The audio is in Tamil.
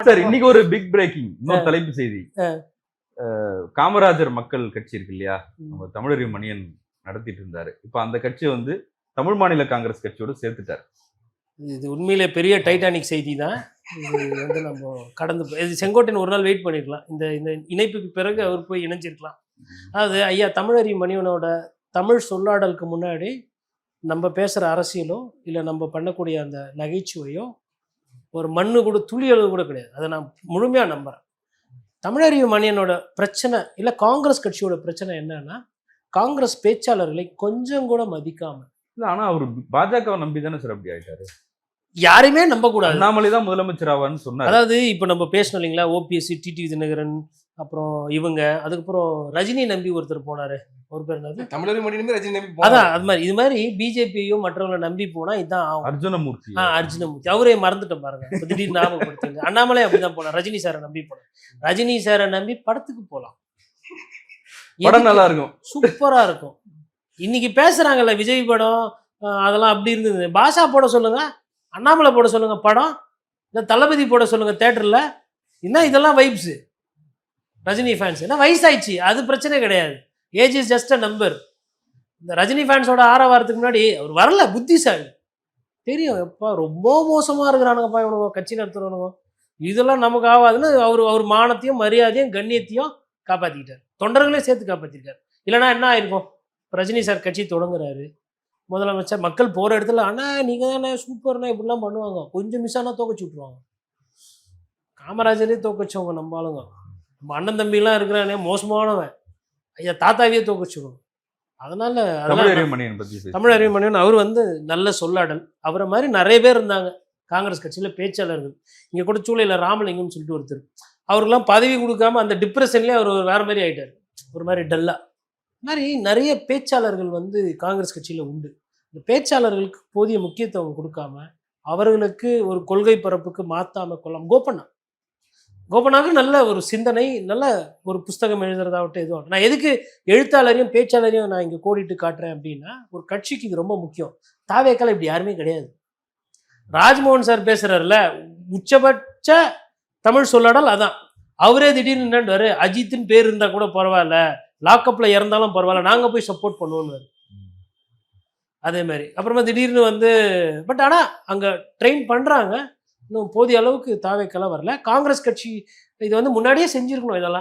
சார் இன்னைக்கு ஒரு பிக் பிரேக்கிங் இன்னொரு தலைப்பு செய்தி. காமராஜர் மக்கள் கட்சி இருக்கு இல்லையா, நம்ம தமிழறிவு மணியன் நடத்திட்டு இருந்தாரு. இப்ப அந்த கட்சியை வந்து தமிழ் மாநில காங்கிரஸ் கட்சியோட சேர்த்துட்டார். இது உண்மையிலே பெரிய டைட்டானிக் செய்தி தான். இது வந்து நம்ம கடந்து இது செங்கோட்டையன் ஒரு நாள் வெயிட் பண்ணிருக்கலாம். இந்த இந்த இணைப்புக்கு பிறகு அவர் போய் இணைஞ்சிருக்கலாம். அதாவது ஐயா தமிழறிவு மணியனோட தமிழ் சொல்லாடலுக்கு முன்னாடி நம்ம பேசுகிற அரசியலோ இல்லை நம்ம பண்ணக்கூடிய அந்த நகைச்சுவையோ ஒரு மண்ணு கூட துளி அளவு கூட கிடையாது. அதை நான் முழுமையாக நம்புகிறேன். தமிழறிவு மணியனோட பிரச்சனை இல்லை காங்கிரஸ் கட்சியோட பிரச்சனை என்னன்னா, காங்கிரஸ் பேச்சாளர்களை கொஞ்சம் கூட மதிக்காம. இல்ல ஆனா அவர் பாஜகவை நம்பி தானே சார் அப்படி ஆயிட்டாரு. யாரையுமே நம்பக்கூடாது. அண்ணாமலை தான் முதலமைச்சர் ஆவார்னு சொன்னார். அதாவது இப்போ நம்ம பேசணும் இல்லைங்களா, ஓபிஎஸ்சி, டிடிவி தினகரன், அப்புறம் இவங்க, அதுக்கப்புறம் ரஜினி நம்பி ஒருத்தர் போனாரு, ஒரு பேர் என்னது, தமிழறிவு மணியனுமே ரஜினி நம்பி. அதான் அது மாதிரி இது மாதிரி பிஜேபியையும் மற்றவங்களை நம்பி போனா இதுதான் ஆகும். அர்ஜுனமூர்த்தி. அர்ஜுனமூர்த்தி அவரே மறந்துட்டோம் பாருங்க. திடீர்னு ஞாபகப்படுத்துங்க. அண்ணாமலை அப்படிதான் போனார். ரஜினி சாரை நம்பி போனார். ரஜினி சாரை நம்பி படத்துக்கு போகலாம், படம் நல்லா இருக்கும், சூப்பரா இருக்கும். இன்னைக்கு பேசுறாங்கல்ல விஜய் படம் அதெல்லாம் அப்படி இருந்தது. பாஷா போட சொல்லுங்க, அண்ணாமலை போட சொல்லுங்க படம், இல்லை தளபதி போட சொல்லுங்க தேட்டர்ல. என்ன இதெல்லாம் வைப்ஸ் ரஜினி ஃபேன்ஸ். என்ன வயசாயிடுச்சு, அது பிரச்சனை கிடையாது. Age is just a number. இந்த ரஜினி ஃபேன்ஸோட ஆரவாரத்துக்கு முன்னாடி அவர் வரல, புத்திசாலி தெரியும். எப்பா ரொம்ப மோசமா இருக்கிறானுங்கப்பா இவனுங்க கட்சி நடத்துறவனுங்க, இதெல்லாம் நமக்கு ஆகாதுன்னு அவர் மானத்தையும் மரியாதையும் கண்ணியத்தையும் காப்பாத்திக்கிட்டார். தொண்டர்களையும் சேர்த்து காப்பாத்திருக்காரு. இல்லைன்னா என்ன ஆயிருக்கும், ரஜினி சார் கட்சி தொடங்குறாரு, முதலமைச்சர், மக்கள் போகிற இடத்துல அண்ணா நீங்கள் தானே சூப்பர்னா இப்படிலாம் பண்ணுவாங்க, கொஞ்சம் மிஸ் ஆனால் தோக்கச்சு விட்ருவாங்க. காமராஜரே தோக்கச்சவங்க நம்ம ஆளுங்க. நம்ம அண்ணன் தம்பிலாம் இருக்கிறானே மோசமானவன், ஐயா தாத்தாவே தோக்கச்சுடுவோம். அதனால தமிழறிவு மணியன் அவர் வந்து நல்ல சொல்லாடல். அவரை மாதிரி நிறைய பேர் இருந்தாங்க காங்கிரஸ் கட்சியில் பேச்சாளர்கள். இங்கே கூட சூளையில் ராமலிங்கம்னு சொல்லிட்டு ஒருத்தர், அவருக்கெல்லாம் பதவி கொடுக்காம அந்த டிப்ரெஷன்லேயே அவர் வேறு மாதிரி ஆகிட்டார், ஒரு மாதிரி டல்லாக. மாதிரி நிறைய பேச்சாளர்கள் வந்து காங்கிரஸ் கட்சியில் உண்டு. இந்த பேச்சாளர்களுக்கு போதிய முக்கியத்துவம் கொடுக்காம அவர்களுக்கு ஒரு கொள்கை பரப்புக்கு மாற்றாமல் கொள்ளாம கோபனாவுக்கு நல்ல ஒரு சிந்தனை, நல்ல ஒரு புஸ்தகம் எழுதுறதாகட்டும் எதுவும். நான் எதுக்கு எழுத்தாளரையும் பேச்சாளரையும் நான் இங்கே கோடிட்டு காட்டுறேன் அப்படின்னா, ஒரு கட்சிக்கு இது ரொம்ப முக்கியம். தாவேக்கால இப்படி யாருமே கிடையாது. ராஜ்மோகன் சார் பேசுறாருல, உச்சபட்ச தமிழ் சொல்லாடல் அதான். அவரே திடீர்னு என்னன்றாரு, அஜித்துன்னு பேர் இருந்தால் கூட பரவாயில்ல, லாக்அப்பில் இறந்தாலும் பரவாயில்ல, நாங்கள் போய் சப்போர்ட் பண்ணுவோன்னு. அதே மாதிரி அப்புறமா திடீர்னு வந்து பட் ஆனால் அங்கே ட்ரெயின் பண்ணுறாங்க, இன்னும் போதிய அளவுக்கு தாவேக்கெல்லாம் வரல. காங்கிரஸ் கட்சி இது வந்து முன்னாடியே செஞ்சுருக்கணும் இதெல்லாம்.